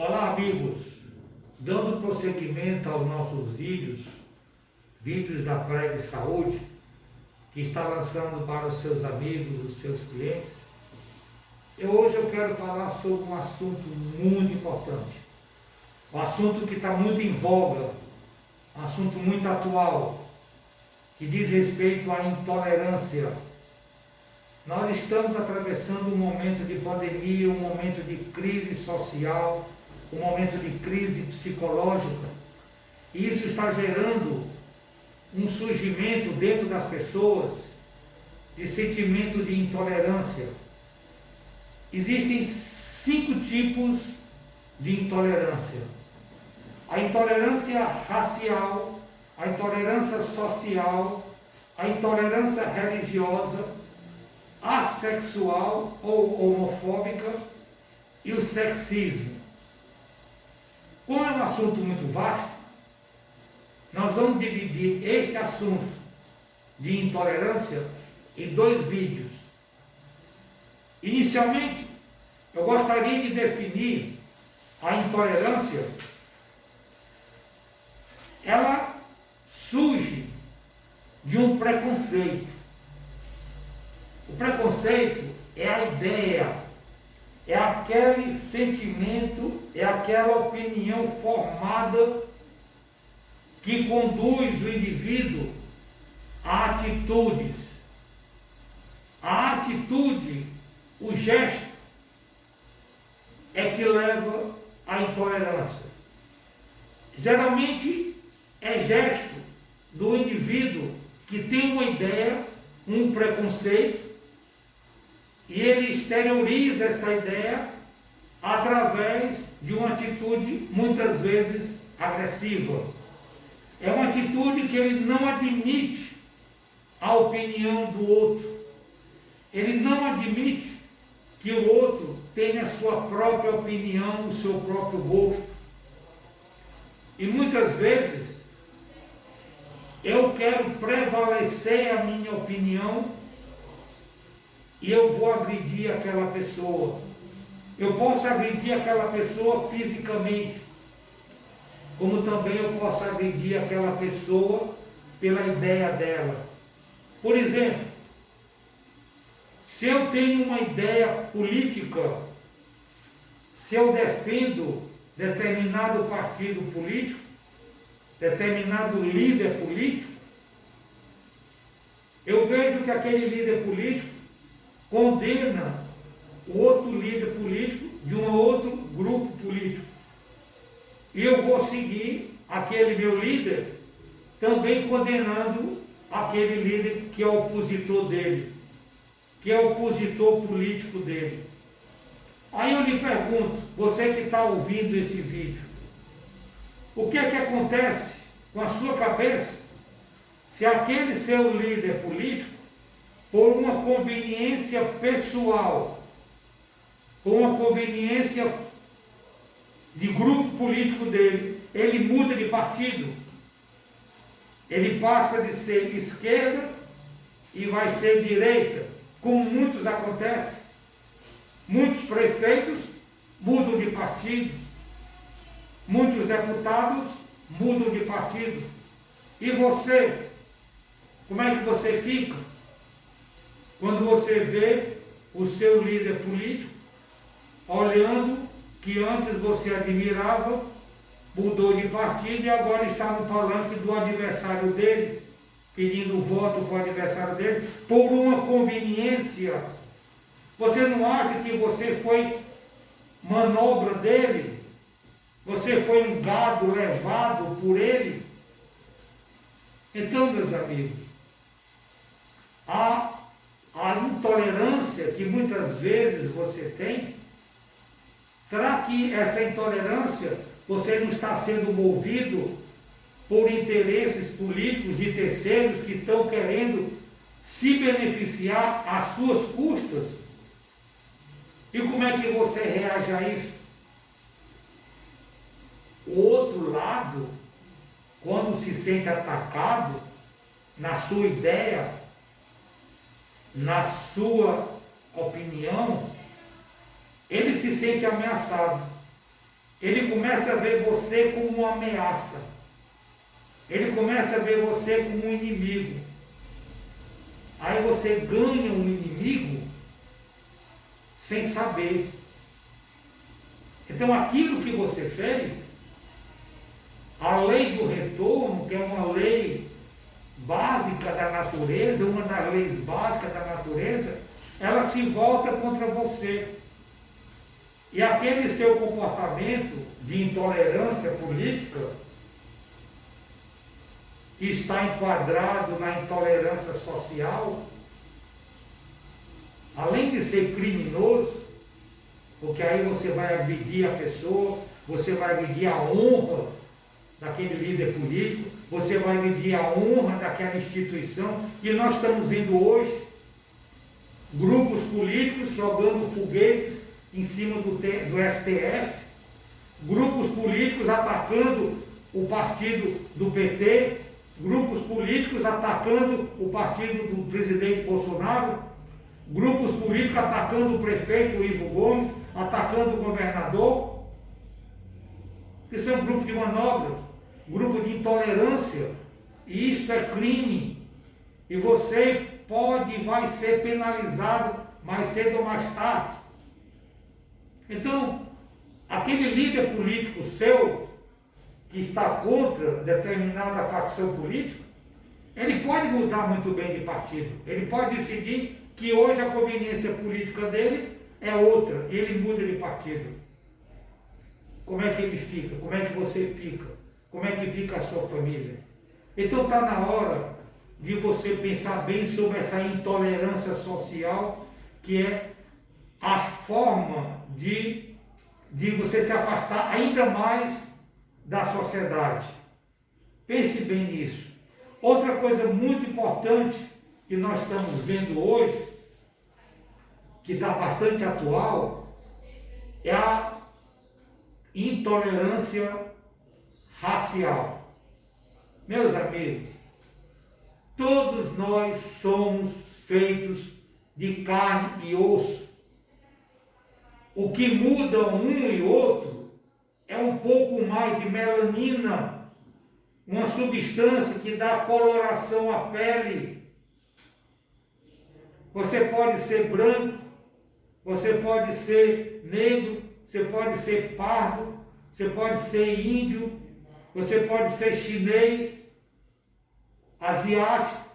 Olá, amigos! Dando prosseguimento aos nossos vídeos da Preg Saúde, que está lançando para os seus amigos, os seus clientes, hoje eu quero falar sobre um assunto muito importante, um assunto que está muito em voga, um assunto muito atual, que diz respeito à intolerância. Nós estamos atravessando um momento de pandemia, um momento de crise social, um momento de crise psicológica, e isso está gerando um surgimento dentro das pessoas de sentimento de intolerância. Existem 5 tipos de intolerância: a intolerância racial, a intolerância social, a intolerância religiosa, assexual ou homofóbica e o sexismo. Como é um assunto muito vasto, nós vamos dividir este assunto de intolerância em 2 vídeos. Inicialmente, eu gostaria de definir a intolerância. Ela surge de um preconceito. O preconceito é a ideia, é aquele sentimento, é aquela opinião formada que conduz o indivíduo a atitudes. A atitude, o gesto, é que leva à intolerância. Geralmente é gesto do indivíduo que tem uma ideia, um preconceito, e ele exterioriza essa ideia através de uma atitude muitas vezes agressiva. É uma atitude que ele não admite a opinião do outro. Ele não admite que o outro tenha a sua própria opinião, o seu próprio gosto. E muitas vezes eu quero prevalecer a minha opinião e eu vou agredir aquela pessoa. Eu posso agredir aquela pessoa fisicamente, como também eu posso agredir aquela pessoa pela ideia dela. Por exemplo, se eu tenho uma ideia política, se eu defendo determinado partido político, determinado líder político, eu vejo que aquele líder político condena o outro líder político de um outro grupo político. E eu vou seguir aquele meu líder também condenando aquele líder que é opositor dele, que é opositor político dele. Aí eu lhe pergunto, você que está ouvindo esse vídeo, o que é que acontece com a sua cabeça se aquele seu líder político, por uma conveniência pessoal, por uma conveniência de grupo político dele, ele muda de partido? Ele passa de ser esquerda e vai ser direita, como muitos acontece. Muitos prefeitos mudam de partido, muitos deputados mudam de partido. E você, como é que você fica quando você vê o seu líder político olhando que antes você admirava, mudou de partido e agora está no palanque do adversário dele, pedindo voto para o adversário dele, por uma conveniência? Você não acha que você foi manobra dele? Você foi um gado levado por ele? Então, meus amigos, a intolerância que muitas vezes você tem, será que essa intolerância você não está sendo movido por interesses políticos de terceiros que estão querendo se beneficiar às suas custas? E como é que você reage a isso? O outro lado, quando se sente atacado na sua ideia, na sua opinião, ele se sente ameaçado. ele começa a ver você como uma ameaça. Ele começa a ver você como um inimigo. Aí você ganha um inimigo sem saber. Então aquilo que você fez, a lei do retorno, que é uma lei básica da natureza, uma das leis básicas da natureza, ela se volta contra você. E aquele seu comportamento de intolerância política, que está enquadrado na intolerância social, além de ser criminoso, porque aí você vai agredir a pessoa, você vai agredir a honra daquele líder político, você vai agredir a honra daquela instituição, e nós estamos vendo hoje grupos políticos jogando foguetes em cima do STF, grupos políticos atacando o partido do PT, grupos políticos atacando o partido do presidente Bolsonaro, grupos políticos atacando o prefeito Ivo Gomes, atacando o governador, que são grupos de manobras, grupo de intolerância, e isto é crime, e você pode e vai ser penalizado mais cedo ou mais tarde. Então, aquele líder político seu, que está contra determinada facção política, ele pode mudar muito bem de partido, ele pode decidir que hoje a conveniência política dele é outra, ele muda de partido. Como é que ele fica? Como é que você fica? Como é que fica a sua família? Então está na hora de você pensar bem sobre essa intolerância social, que é a forma de você se afastar ainda mais da sociedade. Pense bem nisso. Outra coisa muito importante que nós estamos vendo hoje, que está bastante atual, é a intolerância racial. Meus amigos, todos nós somos feitos de carne e osso. O que muda um e outro é um pouco mais de melanina, uma substância que dá coloração à pele. Você pode ser branco, você pode ser negro, você pode ser pardo, você pode ser índio, você pode ser chinês, asiático.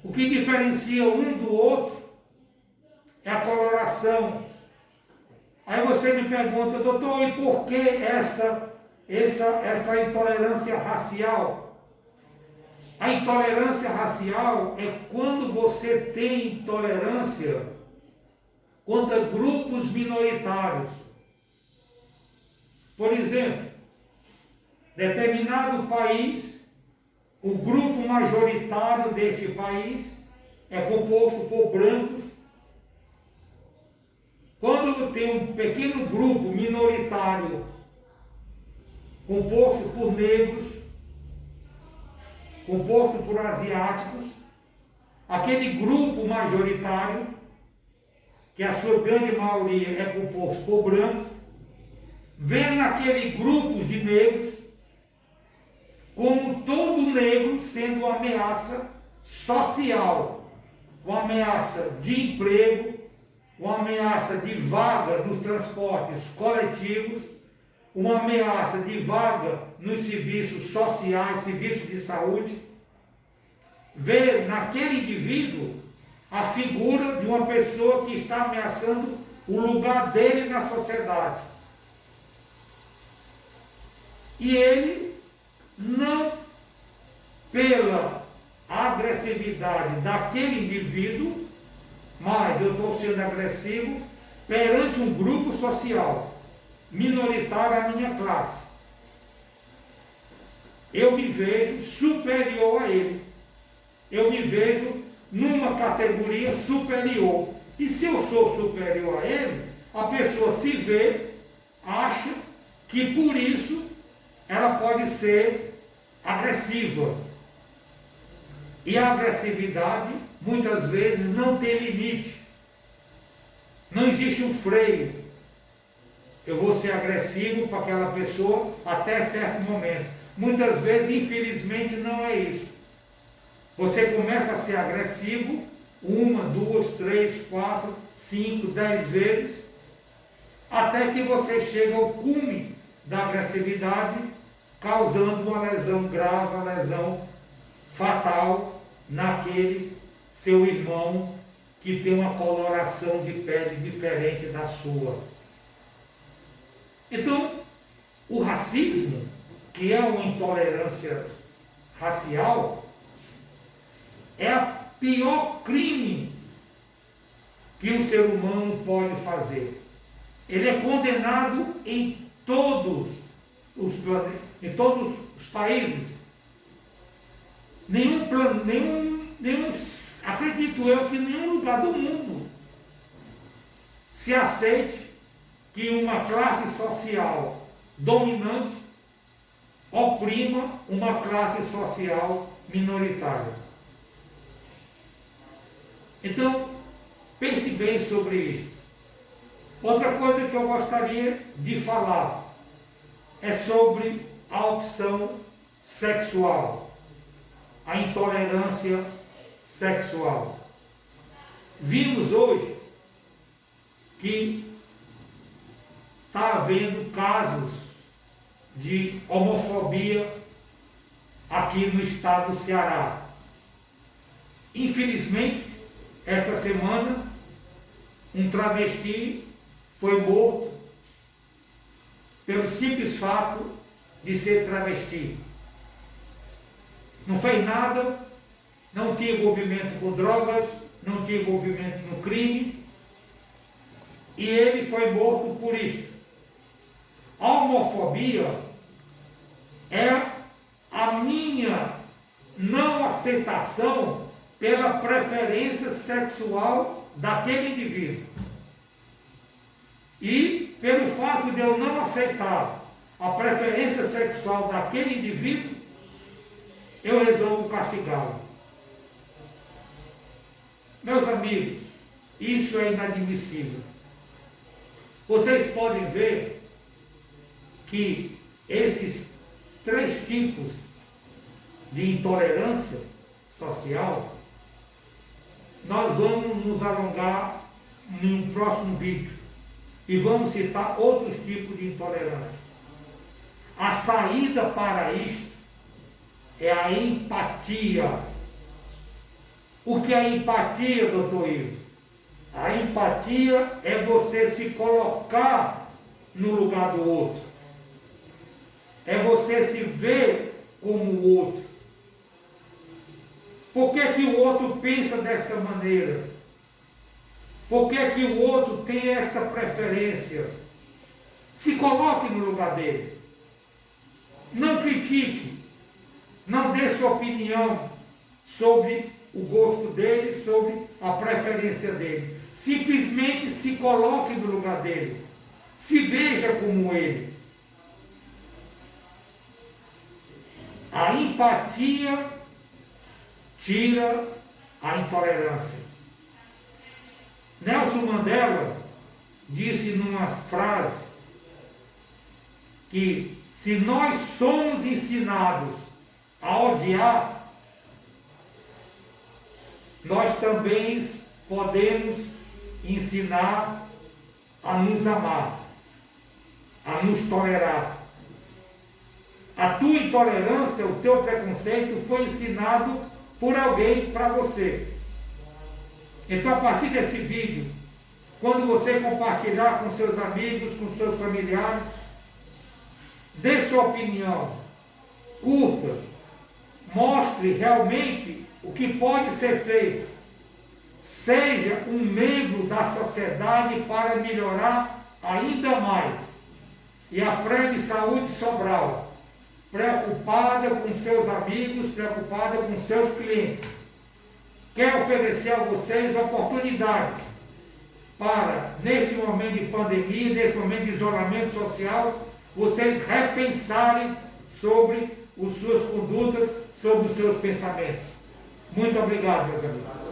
O que diferencia um do outro é a coloração. Aí você me pergunta, doutor, e por que essa intolerância racial? A intolerância racial é quando você tem intolerância contra grupos minoritários. Por exemplo, determinado país, o grupo majoritário deste país é composto por brancos. Quando tem um pequeno grupo minoritário composto por negros, composto por asiáticos, aquele grupo majoritário, que a sua grande maioria é composto por brancos, vê naquele grupo de negros como todo negro sendo uma ameaça social, uma ameaça de emprego, uma ameaça de vaga nos transportes coletivos, uma ameaça de vaga nos serviços sociais, serviços de saúde. Vê naquele indivíduo a figura de uma pessoa que está ameaçando o lugar dele na sociedade. E ele, não pela agressividade daquele indivíduo, mas eu estou sendo agressivo perante um grupo social minoritário à minha classe. Eu me vejo superior a ele. Eu me vejo numa categoria superior. E se eu sou superior a ele, a pessoa se vê, acha que por isso ela pode ser agressiva. E a agressividade, muitas vezes, não tem limite. Não existe um freio. eu vou ser agressivo para aquela pessoa até certo momento. Muitas vezes, infelizmente, não é isso. Você começa a ser agressivo 1, 2, 3, 4, 5, 10 vezes, até que você chega ao cume da agressividade, causando uma lesão grave, uma lesão fatal naquele seu irmão que tem uma coloração de pele diferente da sua. Então, o racismo, que é uma intolerância racial, é o pior crime que um ser humano pode fazer. Ele é condenado em todos os países. Acredito eu que nenhum lugar do mundo se aceite que uma classe social dominante oprima uma classe social minoritária. Então, pense bem sobre isso. Outra coisa que eu gostaria de falar é sobre a opção sexual, a intolerância sexual. Vimos hoje que está havendo casos de homofobia aqui no estado do Ceará. Infelizmente, esta semana, um travesti foi morto pelo simples fato de ser travesti. Não fez nada, não tinha envolvimento com drogas, não tinha envolvimento no crime, e ele foi morto por isso. A homofobia é a minha não aceitação pela preferência sexual daquele indivíduo. E pelo fato de eu não aceitar a preferência sexual daquele indivíduo, eu resolvo castigá-lo. Meus amigos, isso é inadmissível. Vocês podem ver que esses 3 tipos de intolerância social, nós vamos nos alongar em um próximo vídeo e vamos citar outros tipos de intolerância. A saída para isto é a empatia. O que é a empatia, doutor Ivo? A empatia é você se colocar no lugar do outro. É você se ver como o outro. Por que que o outro pensa desta maneira? Por que que o outro tem esta preferência? Se coloque no lugar dele. Não critique. Não dê sua opinião sobre o gosto dele, sobre a preferência dele. Simplesmente se coloque no lugar dele. Se veja como ele. A empatia tira a intolerância. Nelson Mandela disse numa frase que se nós somos ensinados a odiar, nós também podemos ensinar a nos amar, a nos tolerar. A tua intolerância, o teu preconceito foi ensinado por alguém para você. Então, a partir desse vídeo, quando você compartilhar com seus amigos, com seus familiares, dê sua opinião, curta, mostre realmente o que pode ser feito. Seja um membro da sociedade para melhorar ainda mais. E a Preve Saúde Sobral, preocupada com seus amigos, preocupada com seus clientes, quer oferecer a vocês oportunidades para, nesse momento de pandemia, nesse momento de isolamento social, vocês repensarem sobre as suas condutas, sobre os seus pensamentos. Muito obrigado, meus amigos.